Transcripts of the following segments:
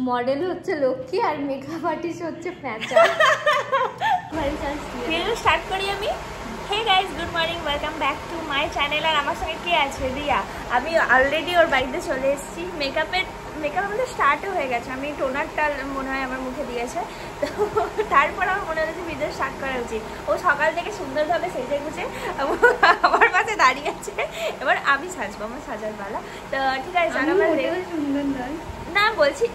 Model হচ্ছে লক্ষ্মী আর makeup artist হচ্ছে প্যাঁচা। স্টার্ট করি আমি। Hey guys, good morning, welcome back to my channel. আর আমার সঙ্গে কে আছে? রিয়া। আমি অলরেডি ওর বাড়িতে চলে এসেছি। মেকআপ আমাদের স্টার্টও হয়ে গেছে। আমি টোনারটা মনে হয় আমার মুখে দিয়েছে, তো তারপর আমার মনে হচ্ছে ভিডিও স্টার্ট করা উচিত। ও সকাল থেকে সুন্দরভাবে সেজে গুছে আমার পাশে দাঁড়িয়ে আছে। এবার আমি সাজবো, আমার সাজার পালা। তো ঠিক আছে, সুন্দর নয় না বলছি।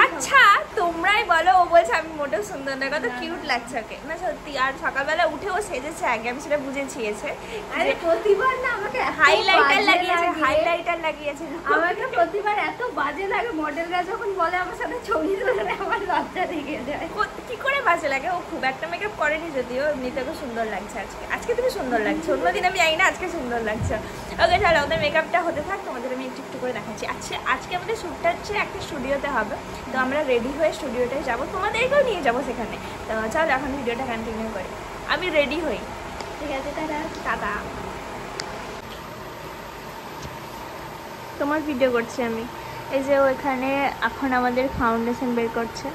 আচ্ছা তোমরাই বলো। ও বলছে আমি মোটেও সুন্দর না, কত কিউট লাগছে ওকে না সত্যি। আর সকালবেলা উঠে ও সেজেছে আগে, আমি সেটা বুঝেছিয়েছে। আরে প্রতিবার না আমাকে হাইলাইটার লাগিয়েছে আমাকে প্রতিবার এত বাজে লাগে। মডেলরা যখন বলে আমার সাথে ছবি তুলবে আমার লজ্জা লেগে যায়। কি করে বাজে লাগে? ও খুব একটা মেকআপ করেনি যদিও, এমনিতে খুব সুন্দর লাগছে আজকে তুমি সুন্দর লাগছে। অন্যদিন আমি জানি না, আজকে সুন্দর লাগছে। ওকে চলো, আমাদের মেকআপটা হতে থাক, তোমাদের আমি একটু করে দেখাচ্ছি। আজকে আমাদের শ্যুটটা হচ্ছে একটা স্টুডিওতে হবে, তো আমরা রেডি হয়ে স্টুডিওটায় যাবো, তোমাদেরকেও নিয়ে যাবো সেখানে। তো চলো এখন ভিডিওটা কন্টিনিউ করি। আমি রেডি হই। ঠিক আছে, টাটা। তোমার ভিডিও করছি আমি। এই যে ওইখানে এখন আমাদের ফাউন্ডেশন বের করছে,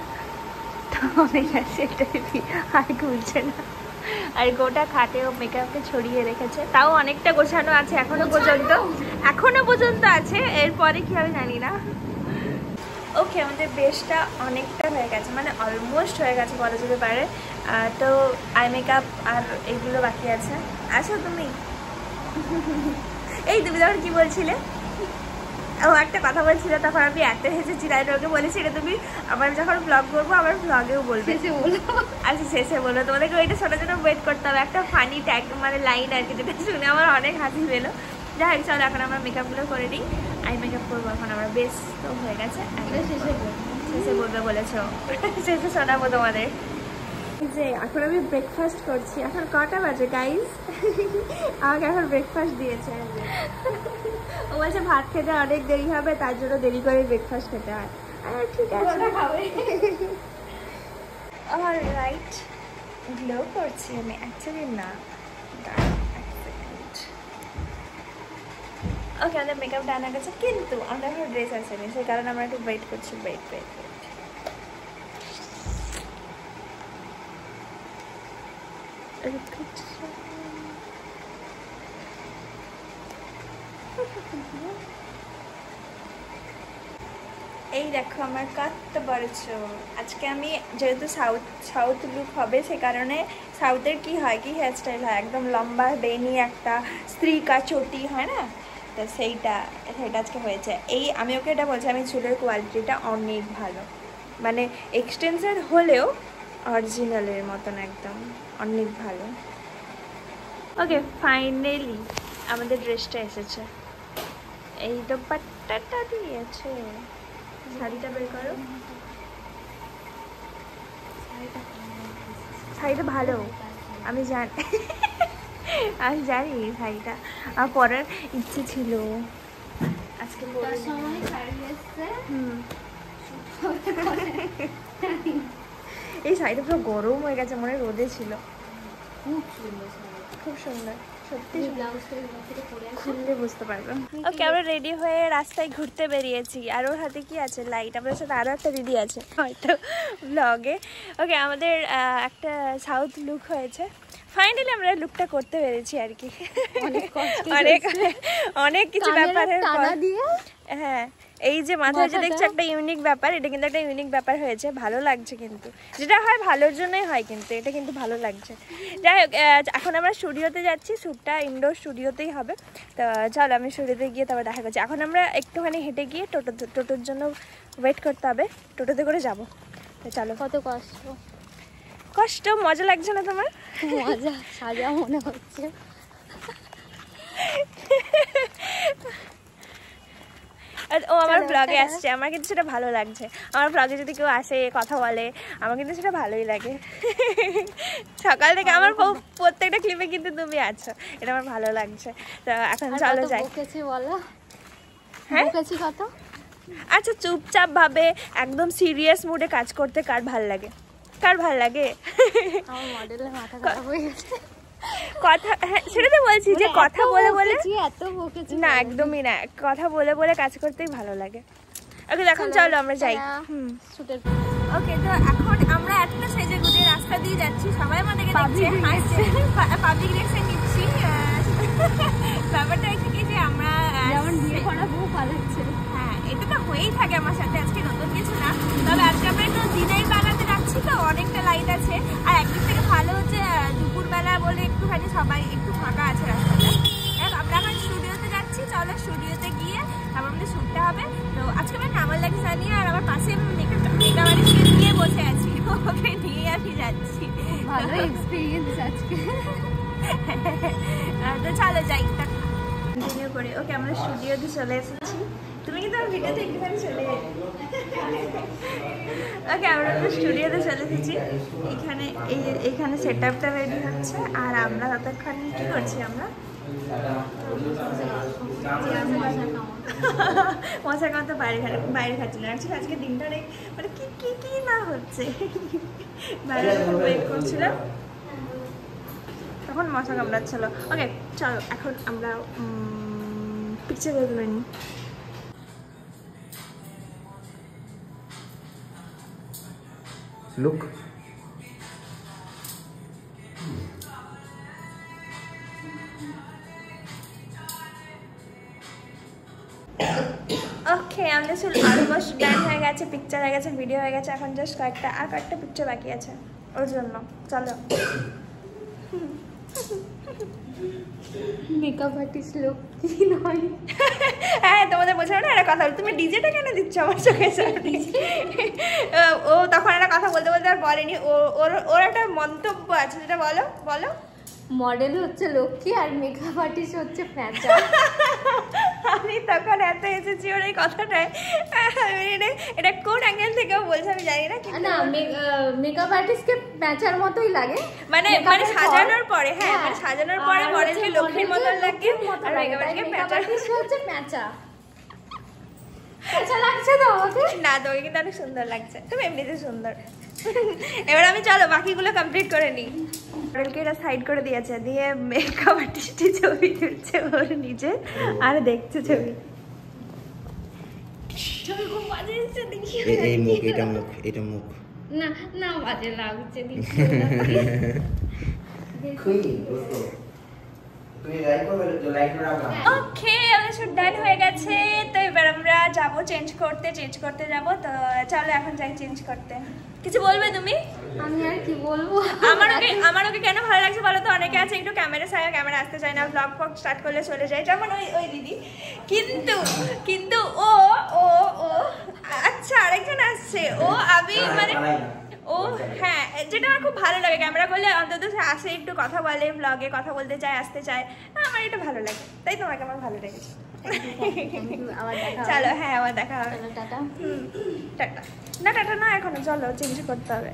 তো অনেক আছে এটাই আর খুলছে না। আর গোটা খাটেও মেকআপকে ছড়িয়ে রেখেছে, তাও অনেকটা গোছানো আছে এখনো পর্যন্ত আছে। এরপরে কি হবে জানি না। ওকে, আমাদের বেশটা অনেকটা হয়ে গেছে, মানে অলমোস্ট হয়ে গেছে বলা যেতে পারে। তো আই মেকআপ আর এইগুলো বাকি আছে। আচ্ছা তুমি এই তুমি যখন কি বলছিলে? ও একটা কথা বলছিল, তখন আমি এত হেসেছি, তাই ওকে বলেছি এটা তুমি আবার যখন ব্লগ করবো আমার ব্লগেও বলবে। আচ্ছা শেষে বলো, তোমাদেরকে ওইটা শোনার জন্য ওয়েট করতে হবে। একটা ফানি ট্যাগ মানে লাইন আর কি, যেটা শুনে আমার অনেক হাসি পেলো। যাই হোক চলো, এখন আমরা মেকআপগুলো করে নিই। আই মেকআপ করবো এখন আমরা। বেশ তো হয়ে গেছে, শেষে বলবে বলেছো, শেষে শোনাবো তোমাদের। যে এখন আমি ব্রেকফাস্ট করছি। এখন কটা বাজে গাইজ? আমাকে এখন ব্রেকফাস্ট দিয়েছে। ও বলছে ভাত খেতে অনেক দেরি হবে, তার জন্য দেরি করে ব্রেকফাস্ট খেতে হয়। ঠিক আছে, অলরাইট। গ্লো করছি আমি অ্যাকচুয়ালি না। ওকে, আমাদের মেকআপ ডান হয়ে গেছে, কিন্তু আমরা এখন ড্রেস আসেনি, সেই কারণে আমরা একটু ওয়েট করছি। ওয়েট এই দেখো আমার কত বড় চুল। আজকে আমি যেহেতু সাউথ লুক হবে, সে কারণে সাউথের কি হয়, কি হেয়ারস্টাইল হয়, একদম লম্বা বেনি একটা স্ত্রীকা চটি হয় না, তো সেইটা আজকে হয়েছে। এই আমি ওকে এটা বলছি, আমি চুলের কোয়ালিটিটা অনেক ভালো, মানে এক্সটেনশন হলেও অরিজিনালের মতন একদম অনেক ভালো। ওকে, ফাইনালি আমাদের ড্রেসটা এসেছে। এই দোপাট্টাটা দিয়েছে। শাড়িটা বের করো। শাড়িটা ভালো, আমি জানি শাড়িটা আমার পরার ইচ্ছে ছিল আজকে। এই শাড়িটা পুরো গরম হয়ে গেছে, মনে রোদে ছিল। খুব সুন্দর সত্যি, খুললে বুঝতে পারবো। ওকে, আমরা রেডি হয়ে রাস্তায় ঘুরতে বেরিয়েছি। আর ওর হাতে কি আছে? লাইট। আমাদের সাথে আরও একটা দিদি আছে হয়তো ব্লগে। ওকে, আমাদের একটা সাউথ লুক হয়েছে। ফাইনালি আমরা লুকটা করতে পেরেছি আর কি। অনেক কিছু ব্যাপারের পর। হ্যাঁ, এই যে মাথায় যে দেখছি একটা ইউনিক ব্যাপার, এটা কিন্তু একটা ইউনিক ব্যাপার হয়েছে। ভালো লাগছে, কিন্তু যেটা হয় ভালোর জন্যই হয়, কিন্তু এটা কিন্তু ভালো লাগছে। যাই হোক, এখন আমরা স্টুডিওতে যাচ্ছি। শ্যুটটা ইনডোর স্টুডিওতেই হবে। তো চলো আমি স্টুডিওতে গিয়ে তারপর দেখা করছি। এখন আমরা একটুখানি হেঁটে গিয়ে টোটোর জন্য ওয়েট করতে হবে, টোটোতে করে যাব। তো চলো। কত কষ্ট, মজা লাগছে না তোমার? মজা সাজা মনে হচ্ছে। ও আমার ব্লগে আসছে, আমার কিন্তু সেটা ভালো লাগছে। আমার ব্লগে যদি কেউ আসে কথা বলে, আমার কিন্তু সেটা ভালোই লাগে। সকাল থেকে আমার প্রত্যেকটা ক্লিপে কিন্তু তুমি আছো, এটা আমার ভালো লাগছে। তো এখন চলো যাই। হ্যাঁ, আচ্ছা চুপচাপ ভাবে একদম সিরিয়াস মুডে কাজ করতে কার ভাল লাগে? আমার মডেলের মাথা খারাপ হয়ে গেছে। কথা, হ্যাঁ সেটা তো বলছি যে কথা বলে বলে এত বকেছি না, একদমই না, কথা বলে বলে কাজ করতেই ভালো লাগে। ওকে এখন চলো আমরা যাই। শুটের ওকে, তো এখন আমরা একটা সেজে গুজে রাস্তা দিয়ে যাচ্ছি, সবাই আমাদেরকে দেখছে, হাসছে, পাবলিক রিঅ্যাকশন নিচ্ছি। ব্যাপারটা হচ্ছে কি যে আমরা যেমন বিয়ে করা বউ পালাচ্ছে। হ্যাঁ, এটা তো হয়েই থাকে আমার সাথে, আজকে নতুন কিছু না। তবে আজকে আমরা একটু দিনাই বাগাতে যাচ্ছি, তো অনেকটা লাইট আছে, আর একদিক থেকে ভালো হচ্ছে দুপুরবেলা বলে একটুখানি সবাই একটু ফাঁকা আছে রাস্তাটা। আমরা এখন স্টুডিওতে যাচ্ছি, চলো স্টুডিওতে গিয়ে তারপর আমাদের শুটতে হবে। তো আজকে আমার কেমন লাগে জানি, আর আমার পাশে মেকআপ আর্টিস্টকে নিয়ে বসে আছি, ওকে নিয়ে আমি যাচ্ছি। ভালো এক্সপিরিয়েন্স আজকে। তো চলো যাই কন্টিনিউ করে। ওকে, আমরা স্টুডিওতে চলে এসেছি, তুমি কিন্তু আমার ভিডিওতে একটুখানি চলে যাই। ওকে, আমরা স্টুডিওতে চলে এসেছি, এখানে সেট আপটা রেডি হচ্ছে, আর আমরা ততক্ষণ কী করছি, আমরা মশা খাওয়া তো বাইরে খাচ্ছি না। অ্যাকচুয়ালি আজকে দিনটা মানে কি না হচ্ছে, বাইরে ওয়েট করছিলাম তখন মশা কামড়াচ্ছিল। ওকে চলো এখন আমরা পিকচার তুলে নিই। লুক ওকে, আমাদের চুল অলমোস্ট ডান হয়ে গেছে, পিকচার হয়ে গেছে, ভিডিও হয়ে গেছে, এখন জাস্ট কয়েকটা পিকচার বাকি আছে ওর জন্য। চলো। মেকআপ আর্টিস্ট লোক কি নয়। হ্যাঁ, তোমাদের বোঝানো না একটা কথা, তুমি ডিজেটা কেন দিচ্ছ আমার চোখের সামনে? ও তখন একটা কথা বলতে বলতে আর বলেনি, ওর একটা মন্তব্য আছে, যেটা বলো। মডেল হচ্ছে লক্ষ্মী আর মেকআপ আর্টিস্ট হচ্ছে প্যাঁচা। আমি তখন এত এসেছি ওর এই কথাটায়, এটা কোন অ্যাঙ্গেল থেকেও বলছে আমি জানি না, না মেকআপ আর্টিস্টকে প্যাঁচার মতোই লাগে, মানে সাজানোর পরে। হ্যাঁ, মানে সাজানোর পরে মডেলকে লক্ষ্মীর মতন লাগে, আর মেকআপ আর্টিস্ট হচ্ছে প্যাঁচা। প্যাঁচা লাগছে তো আমাকে? না, তোকে কিন্তু অনেক সুন্দর লাগছে, তুমি এমনিতে সুন্দর। এবার আমি চলো বাকিগুলো কমপ্লিট করে নিই। মডেলকে এটা সাইড করে দিয়েছে, দিয়ে মেকআপ আর্টিস্টই ছবি তুলছে ওর নিজে, আর দেখছে ছবি খুব বাজে এসেছে, দেখি এই মুখ, এটা মুখ না না বাজে লাগছে। ওকে, আমাদের শুট ডান হয়ে গেছে, তো এবার আমরা যাবো চেঞ্জ করতে যাবো। তো চলো এখন যাই চেঞ্জ করতে। কিছু বলবে তুমি? আমি আর কি বলবো, আমার ওকে কেন ভালো লাগছে বলো তো? অনেকে আছে একটু ক্যামেরা আসতে চায় না, ব্লগ স্টার্ট করলে চলে যায়, যেমন ওই দিদি। কিন্তু ও আচ্ছা, আরেকজন আসছে, ও আমি মানে ও হ্যাঁ, যেটা আমার খুব ভালো লাগে, ক্যামেরা করলে অন্তত আসে, একটু কথা বলে, ব্লগে কথা বলতে চায়, আসতে চায়, আমার এটা ভালো লাগে, তাই তোমাকে আমার ভালো লেগেছে। চলো, হ্যাঁ আবার দেখা হবে। টাটা। টাটা না, এখনো চলো চেঞ্জ করতে হবে।